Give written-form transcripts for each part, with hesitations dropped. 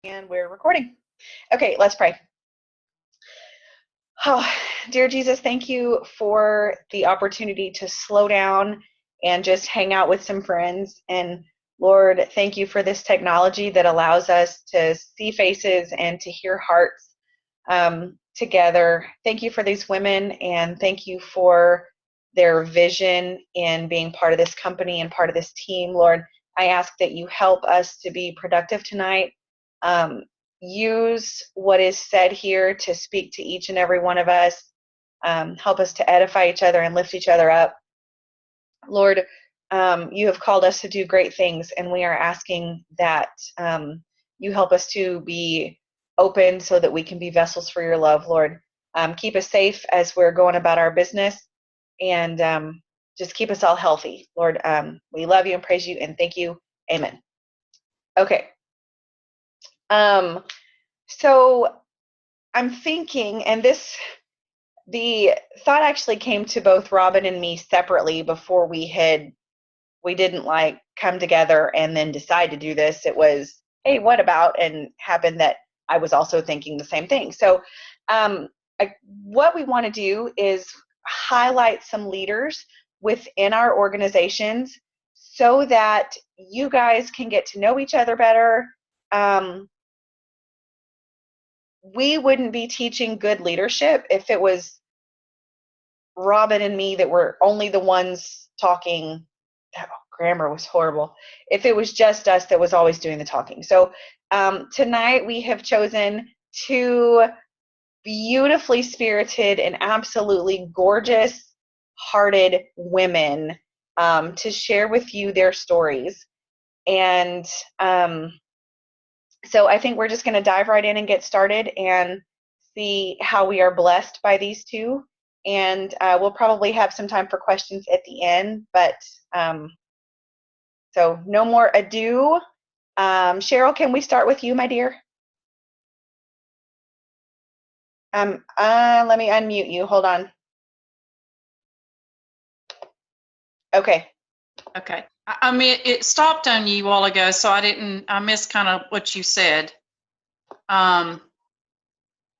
And we're recording. Okay, let's pray. Oh, dear Jesus, thank you for the opportunity to slow down and just hang out with some friends. And Lord, thank you for this technology that allows us to see faces and to hear hearts together. Thank you for these women, and thank you for their vision in being part of this company and part of this team. Lord, I ask that you help us to be productive tonight. Use what is said here to speak to each and every one of us. Help us to edify each other and lift each other up. Lord, you have called us to do great things, and we are asking that you help us to be open so that we can be vessels for your love, Lord. Keep us safe as we're going about our business, and just keep us all healthy. Lord, we love you and praise you and thank you. Amen. Okay. So I'm thinking, and the thought actually came to both Robin and me separately before we didn't like come together and then decide to do this. It was, hey, what about? And happened that I was also thinking the same thing. So what we want to do is highlight some leaders within our organizations so that you guys can get to know each other better. We wouldn't be teaching good leadership if it was Robin and me that were only the ones talking. Oh, grammar was horrible. If it was just us that was always doing the talking. So tonight we have chosen two beautifully spirited and absolutely gorgeous hearted women to share with you their stories. And so I think we're just going to dive right in and get started and see how we are blessed by these two. And we'll probably have some time for questions at the end. But so no more ado. Cheryl, can we start with you, my dear? Let me unmute you. Hold on. Okay. Okay. I mean, it stopped on you a while ago, so I missed kind of what you said. Can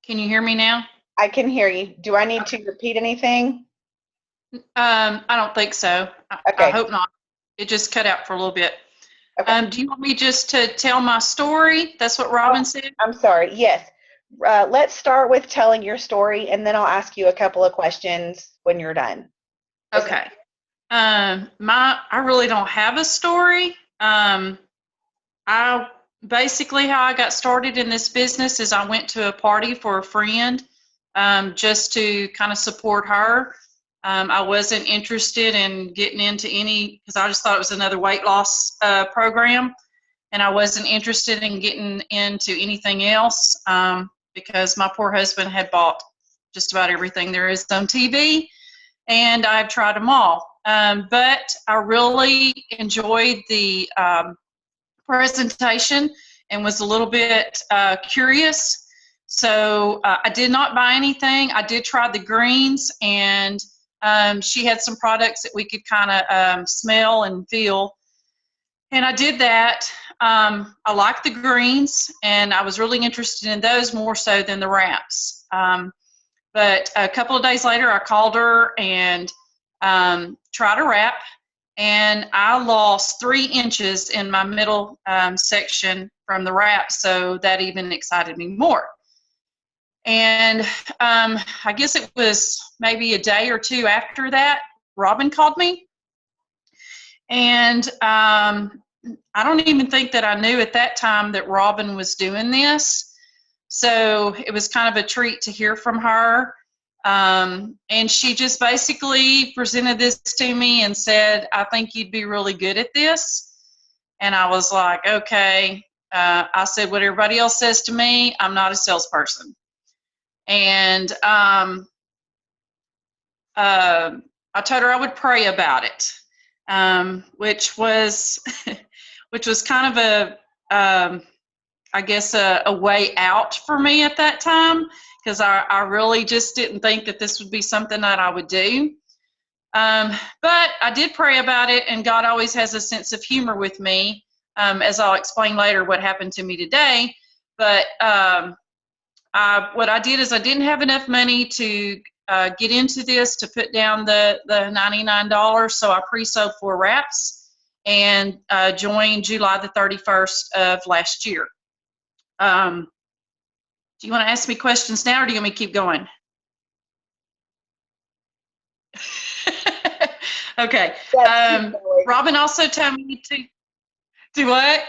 you hear me now? I can hear you. Do I need to repeat anything? I don't think so. Okay. I hope not. It just cut out for a little bit. Okay. Do you want me just to tell my story? That's what Robin said? I'm sorry. Yes. Let's start with telling your story, and then I'll ask you a couple of questions when you're done. Okay. I really don't have a story. I basically, how I got started in this business is I went to a party for a friend, just to kind of support her. I wasn't interested in getting into any, because I just thought it was another weight loss program, and I wasn't interested in getting into anything else, because my poor husband had bought just about everything there is on TV, and I've tried them all. But I really enjoyed the presentation and was a little bit curious. So I did not buy anything. I did try the greens, and she had some products that we could kind of smell and feel. And I did that. I liked the greens, and I was really interested in those more so than the wraps. But a couple of days later, I called her and tried a wrap, and I lost 3 inches in my middle section from the wrap, so that even excited me more. And I guess it was maybe a day or two after that, Robin called me. And I don't even think that I knew at that time that Robin was doing this. So it was kind of a treat to hear from her. And she just basically presented this to me and said, I think you'd be really good at this. And I was like, okay. I said what everybody else says to me, I'm not a salesperson. And I told her I would pray about it, which was kind of I guess a way out for me at that time, because I really just didn't think that this would be something that I would do. But I did pray about it, and God always has a sense of humor with me, as I'll explain later what happened to me today. But what I did is I didn't have enough money to get into this to put down the $99, so I pre-sold 4 wraps and joined July the 31st of last year. Do you want to ask me questions now, or do you want me to keep going? Okay. Robin also told me to do what?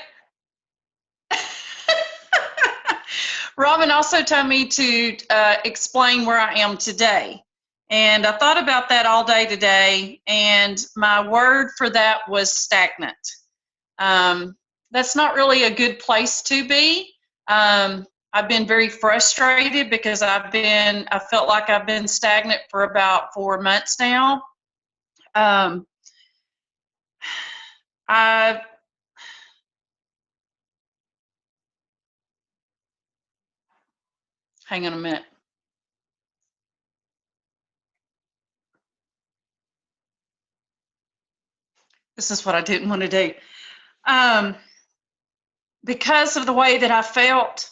Robin also told me to explain where I am today. And I thought about that all day today, and my word for that was stagnant. That's not really a good place to be. I've been very frustrated because I felt like I've been stagnant for about 4 months now. Hang on a minute. This is what I didn't want to do. Because of the way that I felt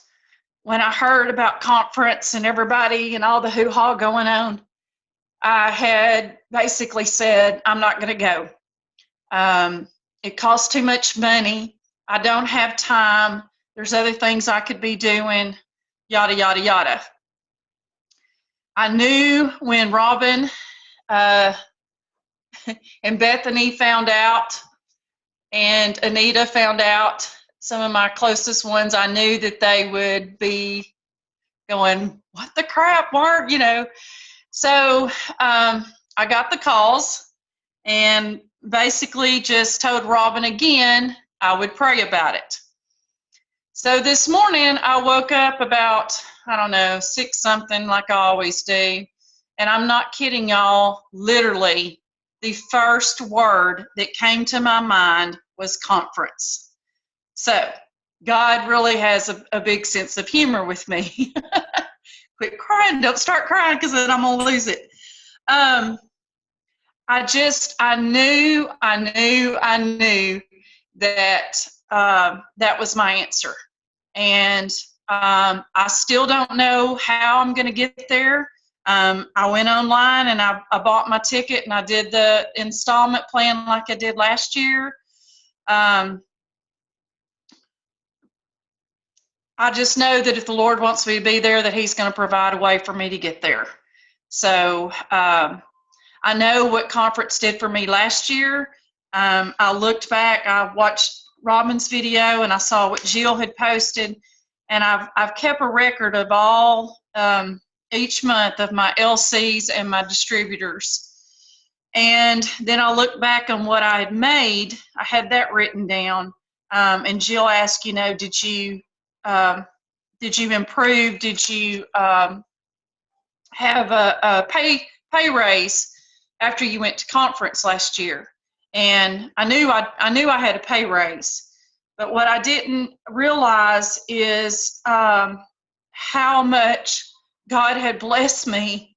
when I heard about conference and everybody and all the hoo-ha going on, I had basically said, I'm not going to go. It costs too much money. I don't have time. There's other things I could be doing, yada, yada, yada. I knew when Robin and Bethany found out and Anita found out, some of my closest ones, I knew that they would be going, what the crap, Mark, So I got the calls and basically just told Robin again I would pray about it. So this morning I woke up about, 6 something like I always do. And I'm not kidding y'all, literally the first word that came to my mind was conference. So God really has a big sense of humor with me. Quit crying, don't start crying because then I'm gonna lose it. I knew that that was my answer. And I still don't know how I'm going to get there. I went online and I bought my ticket and I did the installment plan like I did last year. I just know that if the Lord wants me to be there, that He's going to provide a way for me to get there. So I know what conference did for me last year. I looked back, I watched Robin's video, and I saw what Jill had posted, and I've kept a record of all each month of my LCs and my distributors. And then I looked back on what I had made. I had that written down, and Jill asked, did you improve? Did you have a pay raise after you went to conference last year? And I knew I had a pay raise, but what I didn't realize is how much God had blessed me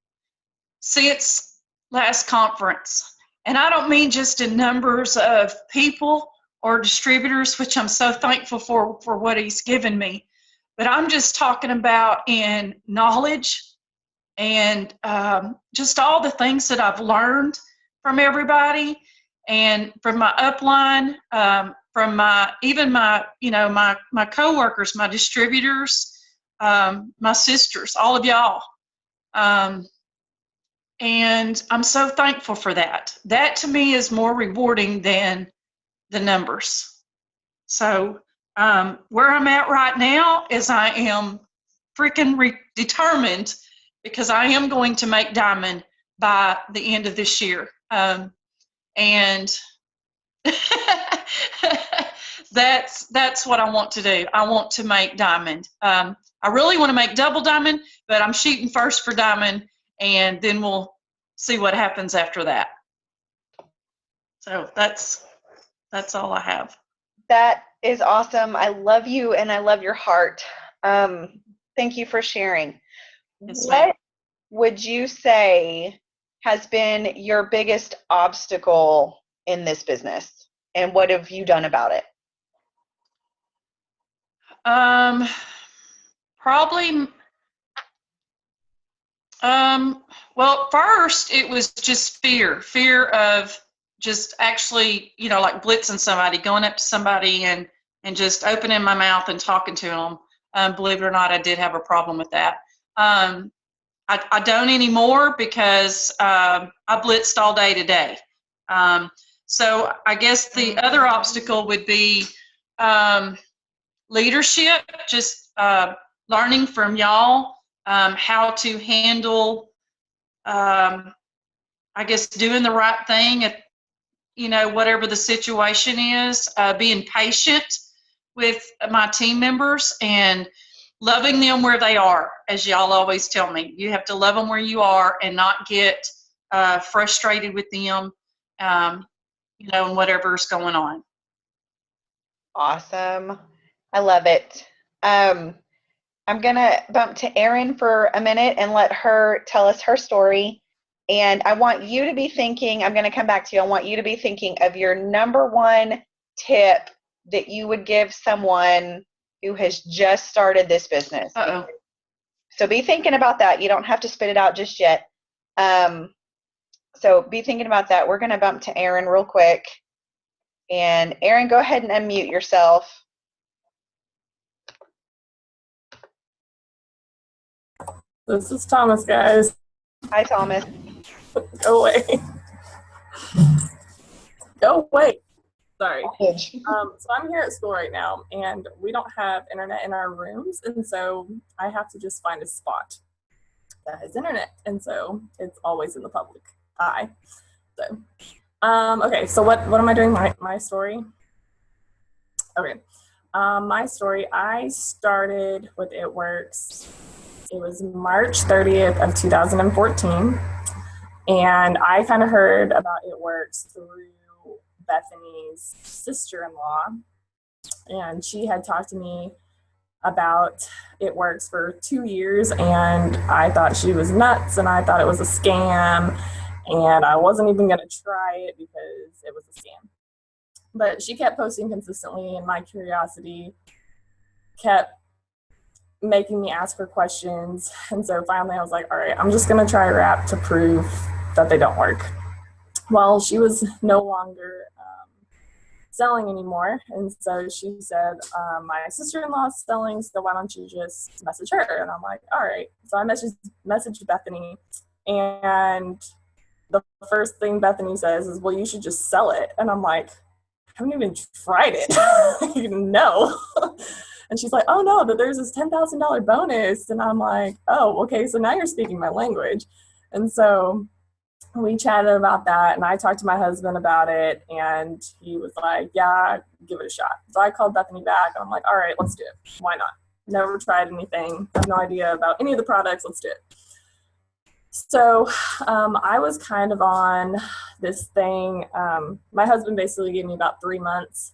since last conference. And I don't mean just in numbers of people or distributors, which I'm so thankful for what He's given me, but I'm just talking about in knowledge and just all the things that I've learned from everybody and from my upline, from my coworkers, my distributors, my sisters, all of y'all. And I'm so thankful for that. That to me is more rewarding than the numbers. So where I'm at right now is I am freaking determined, because I am going to make diamond by the end of this year. And that's what I want to do. I want to make diamond. I really want to make double diamond, but I'm shooting first for diamond, and then we'll see what happens after that. So that's all I have. That is awesome. I love you and I love your heart. Thank you for sharing. Yes, what would you say has been your biggest obstacle in this business, and what have you done about it? Probably, well, first it was just fear of just actually, like blitzing somebody, going up to somebody and just opening my mouth and talking to them. Believe it or not, I did have a problem with that. I don't anymore because I blitzed all day today. So I guess the other obstacle would be leadership, just learning from y'all how to handle, I guess, doing the right thing at, whatever the situation is, being patient with my team members and loving them where they are, as y'all always tell me. You have to love them where you are and not get frustrated with them, and whatever's going on. Awesome. I love it. I'm going to bump to Erin for a minute and let her tell us her story. And I want you to be thinking, I'm going to come back to you. I want you to be thinking of your number one tip that you would give someone who has just started this business. Uh-oh. So be thinking about that. You don't have to spit it out just yet. So be thinking about that. We're going to bump to Erin real quick. And Erin, go ahead and unmute yourself. This is Thomas, guys. Hi, Thomas. Go away. Go away. Sorry. So I'm here at school right now, and we don't have internet in our rooms, and so I have to just find a spot that has internet, and so it's always in the public eye. So, okay. So what am I doing? My story. Okay. My story. I started with It Works. It was March 30th of 2014, and I kind of heard about It Works through Bethany's sister-in-law, and she had talked to me about It Works for 2 years, and I thought she was nuts, and I thought it was a scam, and I wasn't even going to try it because it was a scam. But she kept posting consistently, and my curiosity kept making me ask her questions. And so finally I was like, all right, I'm just going to try wrap to prove that they don't work. Well, she was no longer selling anymore. And so she said, my sister-in-law's selling, so why don't you just message her? And I'm like, all right. So I messaged Bethany, and the first thing Bethany says is, well, you should just sell it. And I'm like, I haven't even tried it. No. And she's like, oh no, but there's this $10,000 bonus. And I'm like, oh, okay, so now you're speaking my language. And so we chatted about that, and I talked to my husband about it, and he was like, yeah, give it a shot. So I called Bethany back, and I'm like, all right, let's do it. Why not? Never tried anything. I have no idea about any of the products. Let's do it. So I was kind of on this thing. My husband basically gave me about 3 months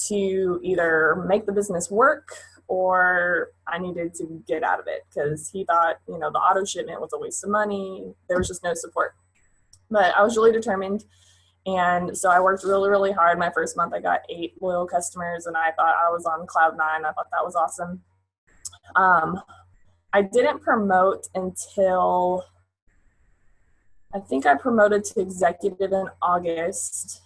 to either make the business work or I needed to get out of it, because he thought, the auto shipment was a waste of money. There was just no support. But I was really determined. And so I worked really, really hard. My first month, I got 8 loyal customers, and I thought I was on cloud 9. I thought that was awesome. I didn't promote until, I think I promoted to executive in August.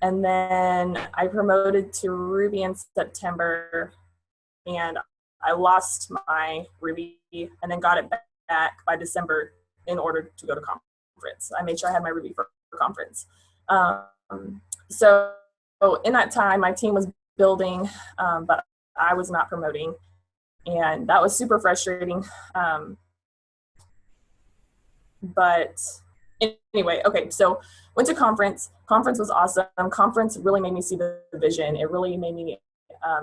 And then I promoted to Ruby in September, and I lost my Ruby and then got it back by December in order to go to conference. I made sure I had my Ruby for conference. So in that time, my team was building, but I was not promoting, and that was super frustrating. But anyway, okay, so went to conference. Conference was awesome. Conference really made me see the vision. It really made me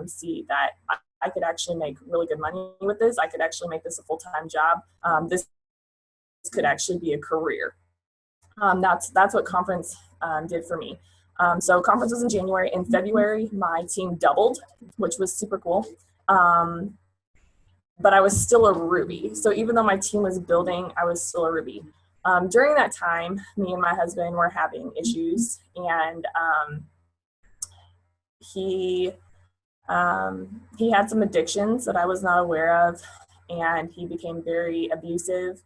see that I could actually make really good money with this. I could actually make this a full-time job. This could actually be a career. That's what conference did for me. So conference was in January. In February, my team doubled, which was super cool. But I was still a Ruby. So even though my team was building, I was still a Ruby. During that time, me and my husband were having issues, and he He had some addictions that I was not aware of, and he became very abusive.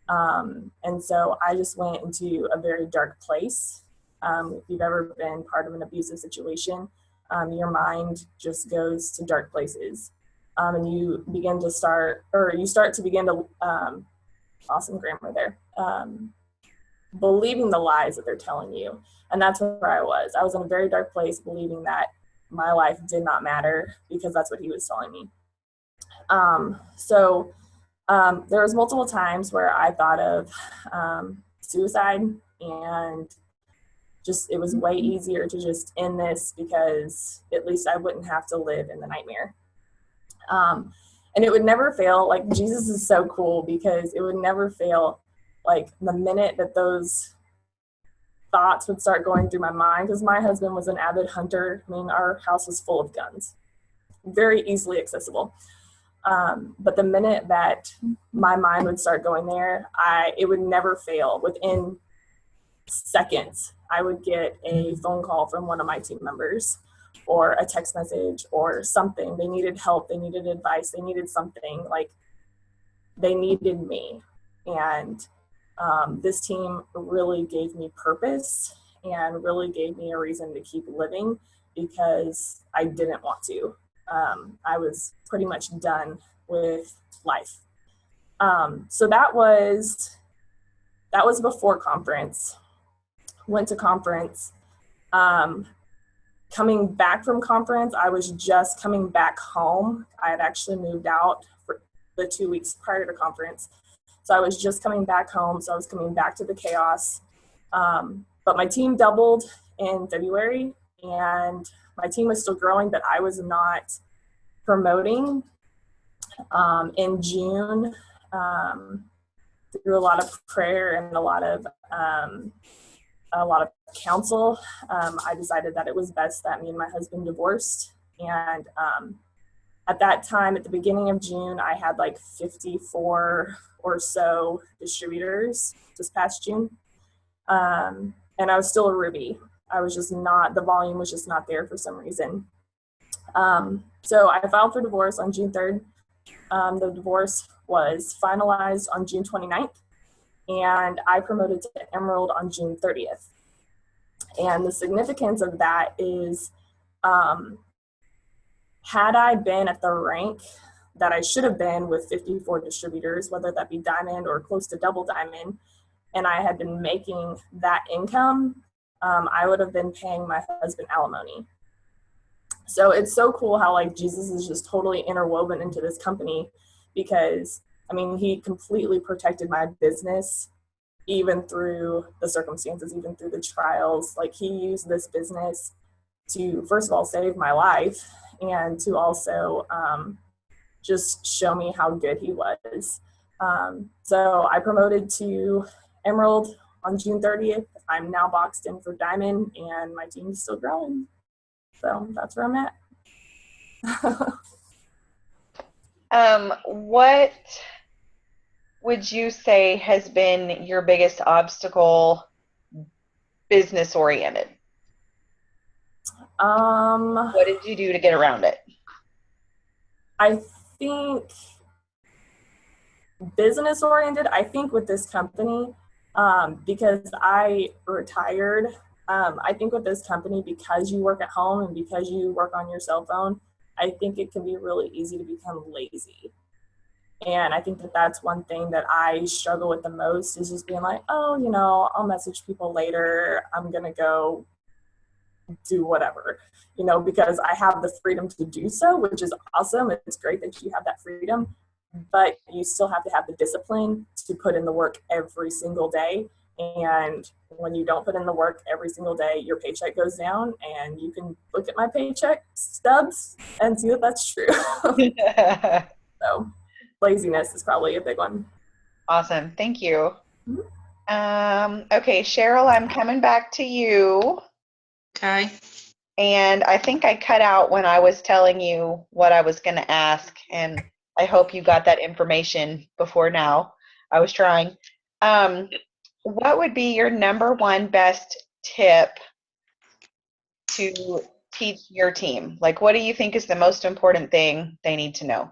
And so I just went into a very dark place. If you've ever been part of an abusive situation, your mind just goes to dark places. And you start to begin to, awesome grammar there, believing the lies that they're telling you. And that's where I was. I was in a very dark place, believing that my life did not matter because that's what he was telling me. There was multiple times where I thought of suicide, and just it was way easier to just end this because at least I wouldn't have to live in the nightmare. And it would never fail. Like, Jesus is so cool because it would never fail. Like, the minute that those thoughts would start going through my mind, because my husband was an avid hunter. I mean, our house was full of guns, very easily accessible. But the minute that my mind would start going there, it would never fail. Within seconds, I would get a phone call from one of my team members, or a text message or something. They needed help, they needed advice, they needed something, like they needed me. And this team really gave me purpose and really gave me a reason to keep living, because I didn't want to. I was pretty much done with life. So that was before conference. Went to conference. Coming back from conference, I was just coming back home. I had actually moved out for the 2 weeks prior to conference. So I was just coming back home. So I was coming back to the chaos. But my team doubled in February, and my team was still growing, but I was not promoting. In June, through a lot of prayer and a lot of counsel, I decided that it was best that me and my husband divorced. And at that time, at the beginning of June, I had like 54 or so distributors this past June. And I was still a Ruby. I was just not, the volume was just not there for some reason. So I filed for divorce on June 3rd. The divorce was finalized on June 29th, and I promoted to Emerald on June 30th. And the significance of that is, had I been at the rank that I should have been with 54 distributors, whether that be Diamond or close to double Diamond, and I had been making that income, I would have been paying my husband alimony. So it's so cool how like Jesus is just totally interwoven into this company, because I mean, he completely protected my business, even through the circumstances, even through the trials. Like, he used this business to, first of all, save my life, and to also just show me how good he was. So I promoted to Emerald on June 30th. I'm now boxed in for Diamond, and my team is still growing. So that's where I'm at. What would you say has been your biggest obstacle, business oriented? What did you do to get around it? I think business oriented, I think with this company, because I retired, I think with this company, because you work at home and because you work on your cell phone, I think it can be really easy to become lazy. And I think that that's one thing that I struggle with the most, is just being like, oh, you know, I'll message people later. I'm going to go do whatever, you know, because I have the freedom to do so, which is awesome. It's great that you have that freedom, but you still have to have the discipline to put in the work every single day. And when you don't put in the work every single day, your paycheck goes down, and you can look at my paycheck stubs and see that that's true. So laziness is probably a big one. Awesome. Thank you. Mm-hmm. Okay, Cheryl, I'm coming back to you. Okay. And I think I cut out when I was telling you what I was going to ask, and I hope you got that information before now. I was trying. What would be your number one best tip to teach your team? Like, what do you think is the most important thing they need to know?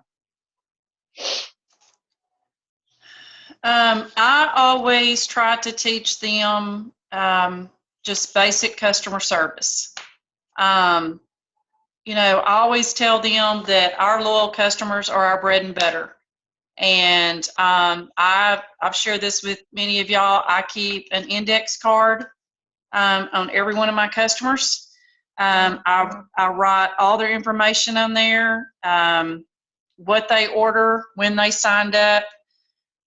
I always try to teach them just basic customer service. You know, I always tell them that our loyal customers are our bread and butter. And I've shared this with many of y'all. I keep an index card on every one of my customers. I write all their information on there, what they order, when they signed up,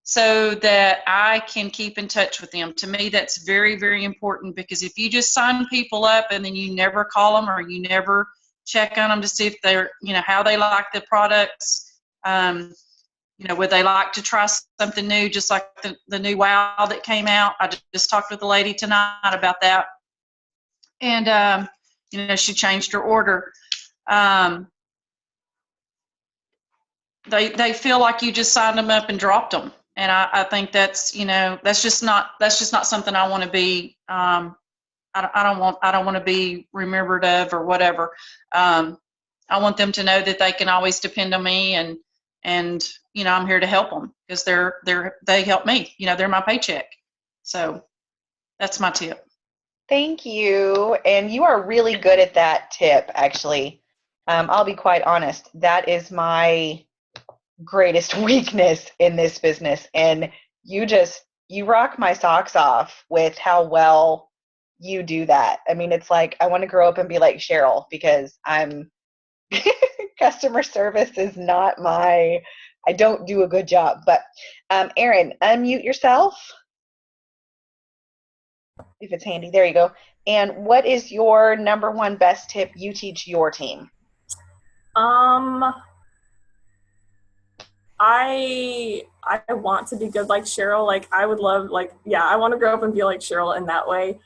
so that I can keep in touch with them. To me, that's very, very important, because if you just sign people up and then you never call them or you never check on them to see if they're, you know, how they like the products, you know, would they like to try something new, just like the new WOW that came out. I just talked with a lady tonight about that. And, you know, she changed her order. They feel like you just signed them up and dropped them. And I think that's, you know, that's just not something I want to be, I don't want to be remembered of or whatever. I want them to know that they can always depend on me, and you know, I'm here to help them, because they help me. You know, they're my paycheck. So that's my tip. Thank you. And you are really good at that tip, actually. I'll be quite honest. That is my greatest weakness in this business. And you rock my socks off with how well you do that. I mean, it's like I want to grow up and be like Cheryl, because customer service is not I don't do a good job. But Erin, unmute yourself if it's handy. There you go. And what is your number one best tip you teach your team? I want to be good like Cheryl. Like, I would love, like, yeah, I want to grow up and be like Cheryl in that way.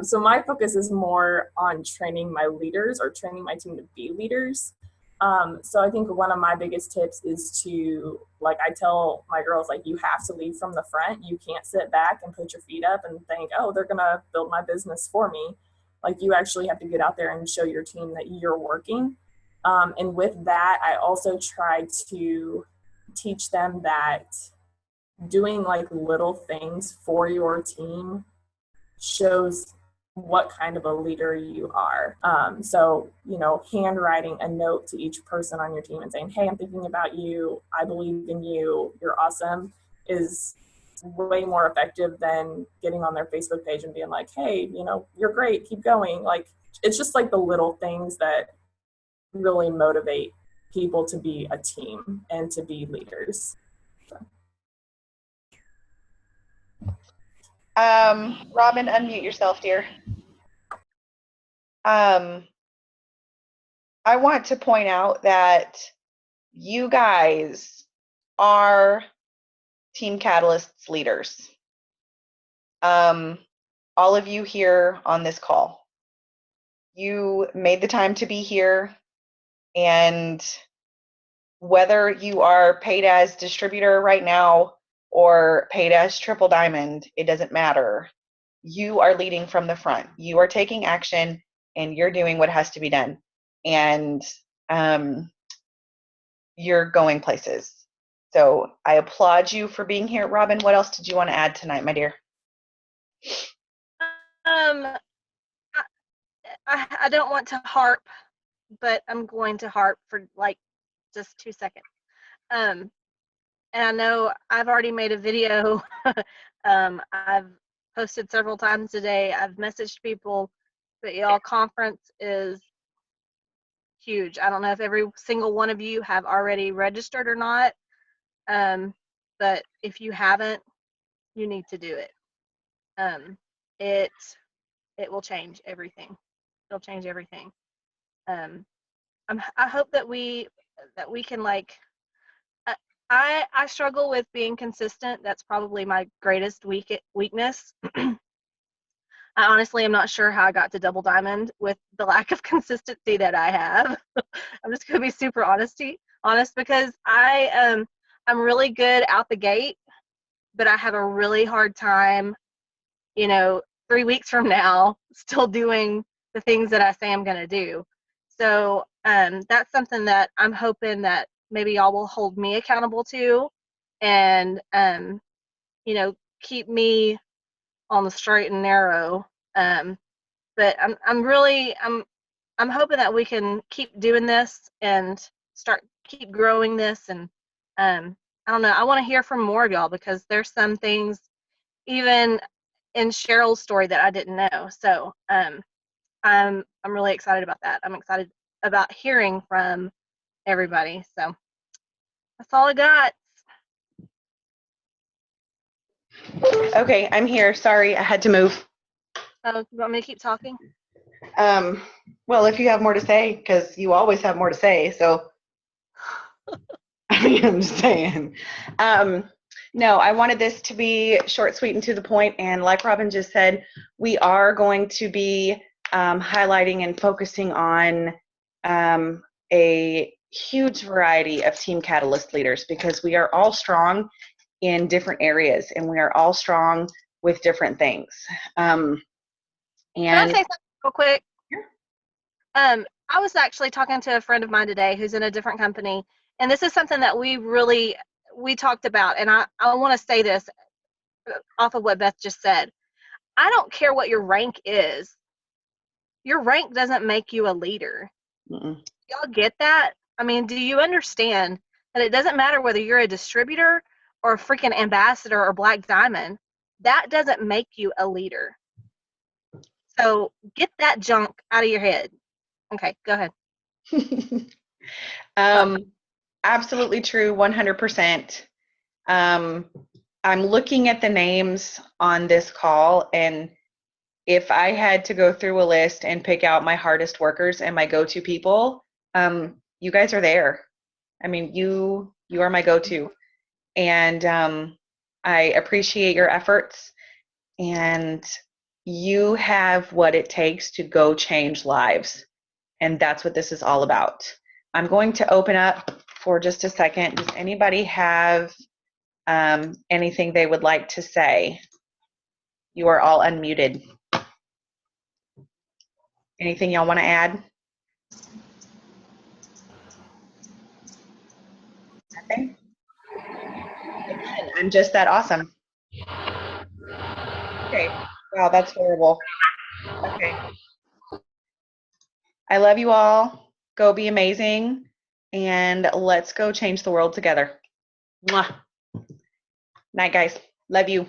So my focus is more on training my leaders, or training my team to be leaders. So I think one of my biggest tips is to, like, I tell my girls, like, you have to lead from the front. You can't sit back and put your feet up and think, oh, they're going to build my business for me. Like, you actually have to get out there and show your team that you're working. And with that, I also try to teach them that doing like little things for your team shows what kind of a leader you are. So, you know, handwriting a note to each person on your team and saying, hey, I'm thinking about you, I believe in you, you're awesome, is way more effective than getting on their Facebook page and being like, hey, you know, you're great, keep going. Like, it's just like the little things that really motivate people to be a team and to be leaders. So. Robin, unmute yourself, dear. I want to point out that you guys are Team Catalyst's leaders. All of you here on this call, you made the time to be here, and whether you are paid as distributor right now or paid as Triple Diamond, it doesn't matter. You are leading from the front. You are taking action, and you're doing what has to be done. And you're going places. So I applaud you for being here. Robin, what else did you want to add tonight, my dear? I don't want to harp, but I'm going to harp for like just 2 seconds. And I know I've already made a video. I've posted several times today. I've messaged people, but y'all, conference is huge. I don't know if every single one of you have already registered or not, but if you haven't, you need to do it. It will change everything. It'll change everything. I hope that we can, like, I struggle with being consistent. That's probably my greatest weakness. I honestly am not sure how I got to Double Diamond with the lack of consistency that I have. I'm just going to be super honest, because I'm really good out the gate, but I have a really hard time, 3 weeks from now, still doing the things that I say I'm going to do. So that's something that I'm hoping that maybe y'all will hold me accountable to, and keep me on the straight and narrow. But I'm hoping that we can keep doing this and keep growing this. And I don't know, I want to hear from more of y'all, because there's some things even in Cheryl's story that I didn't know. So I'm really excited about that. I'm excited about hearing from everybody. So that's all I got. Okay, I'm here. Sorry, I had to move. You want me to keep talking? Well, if you have more to say, because you always have more to say, so I mean, I'm just saying. No, I wanted this to be short, sweet, and to the point. And like Robin just said, we are going to be highlighting and focusing on a huge variety of Team Catalyst leaders, because we are all strong in different areas, and we are all strong with different things. Can I say something real quick? Sure. I was actually talking to a friend of mine today who's in a different company, and this is something that we talked about, and I want to say this off of what Beth just said. I don't care what your rank is. Your rank doesn't make you a leader. Mm-mm. Y'all get that? I mean, do you understand that it doesn't matter whether you're a distributor or a freaking ambassador or Black Diamond? That doesn't make you a leader. So get that junk out of your head. Okay, go ahead. Absolutely true, 100%. I'm looking at the names on this call, and if I had to go through a list and pick out my hardest workers and my go-to people, you guys are there. I mean, you are my go-to, and I appreciate your efforts, and you have what it takes to go change lives, and that's what this is all about. I'm going to open up for just a second. Does anybody have anything they would like to say? You are all unmuted. Anything y'all want to add? Nothing? Again, I'm just that awesome. Okay. Wow, that's horrible. Okay. I love you all. Go be amazing. And let's go change the world together. Mwah. Night, guys. Love you.